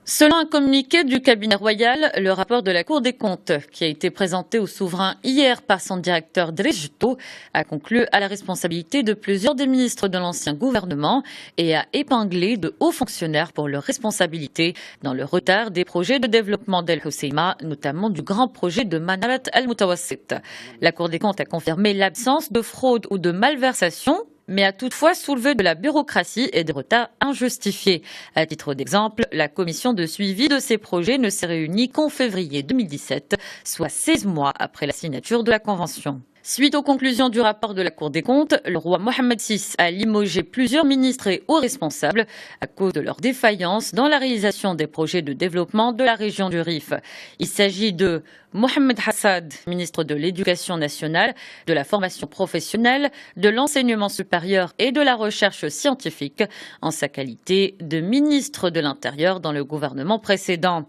Selon un communiqué du cabinet royal, le rapport de la Cour des comptes, qui a été présenté au souverain hier par son directeur Drejto, a conclu à la responsabilité de plusieurs des ministres de l'ancien gouvernement et a épinglé de hauts fonctionnaires pour leur responsabilité dans le retard des projets de développement d'El Hoceima, notamment du grand projet de Manarat Al-Mutawassit. La Cour des comptes a confirmé l'absence de fraude ou de malversation, mais a toutefois soulevé de la bureaucratie et des retards injustifiés. À titre d'exemple, la commission de suivi de ces projets ne s'est réunie qu'en février 2017, soit 16 mois après la signature de la convention. Suite aux conclusions du rapport de la Cour des comptes, le roi Mohammed VI a limogé plusieurs ministres et hauts responsables à cause de leur défaillance dans la réalisation des projets de développement de la région du Rif. Il s'agit de Mohamed Hassad, ministre de l'Éducation nationale, de la formation professionnelle, de l'enseignement supérieur et de la recherche scientifique, en sa qualité de ministre de l'Intérieur dans le gouvernement précédent.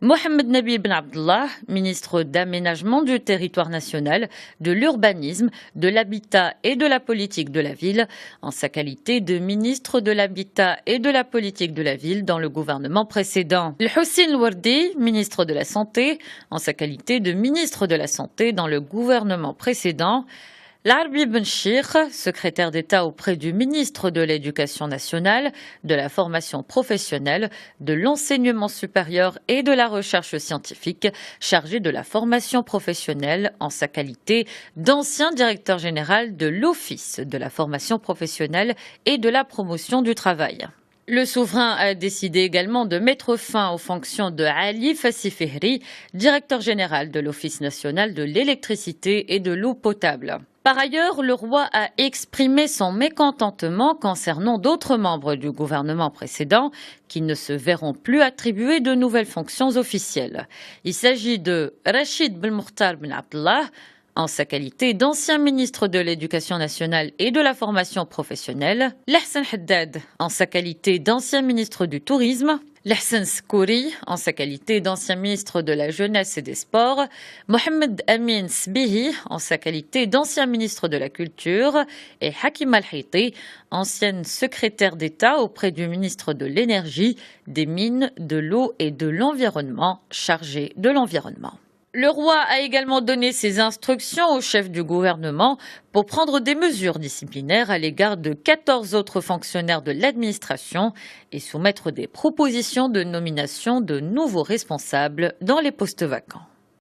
Mohamed Nabil Ben Abdallah, ministre d'aménagement du territoire national, de l'urbanisme, de l'habitat et de la politique de la ville, en sa qualité de ministre de l'habitat et de la politique de la ville dans le gouvernement précédent. Hossein Wardi, ministre de la Santé, en sa qualité de ministre de la Santé dans le gouvernement précédent. Larbi Benchir, secrétaire d'État auprès du ministre de l'Éducation nationale, de la formation professionnelle, de l'enseignement supérieur et de la recherche scientifique, chargé de la formation professionnelle en sa qualité d'ancien directeur général de l'Office de la formation professionnelle et de la promotion du travail. Le souverain a décidé également de mettre fin aux fonctions de Ali Fassi Fihri, directeur général de l'Office national de l'électricité et de l'eau potable. Par ailleurs, le roi a exprimé son mécontentement concernant d'autres membres du gouvernement précédent qui ne se verront plus attribuer de nouvelles fonctions officielles. Il s'agit de Rachid Belmokhtar Ben Abdallah, en sa qualité d'ancien ministre de l'Éducation nationale et de la formation professionnelle, Lahsen Haddad, en sa qualité d'ancien ministre du Tourisme, Lahsen Skouri, en sa qualité d'ancien ministre de la Jeunesse et des Sports, Mohamed Amin Sbihi, en sa qualité d'ancien ministre de la Culture, et Hakim Al-Haiti, ancienne secrétaire d'État auprès du ministre de l'Énergie, des Mines, de l'Eau et de l'Environnement, chargé de l'environnement. Le roi a également donné ses instructions au chef du gouvernement pour prendre des mesures disciplinaires à l'égard de 14 autres fonctionnaires de l'administration et soumettre des propositions de nomination de nouveaux responsables dans les postes vacants.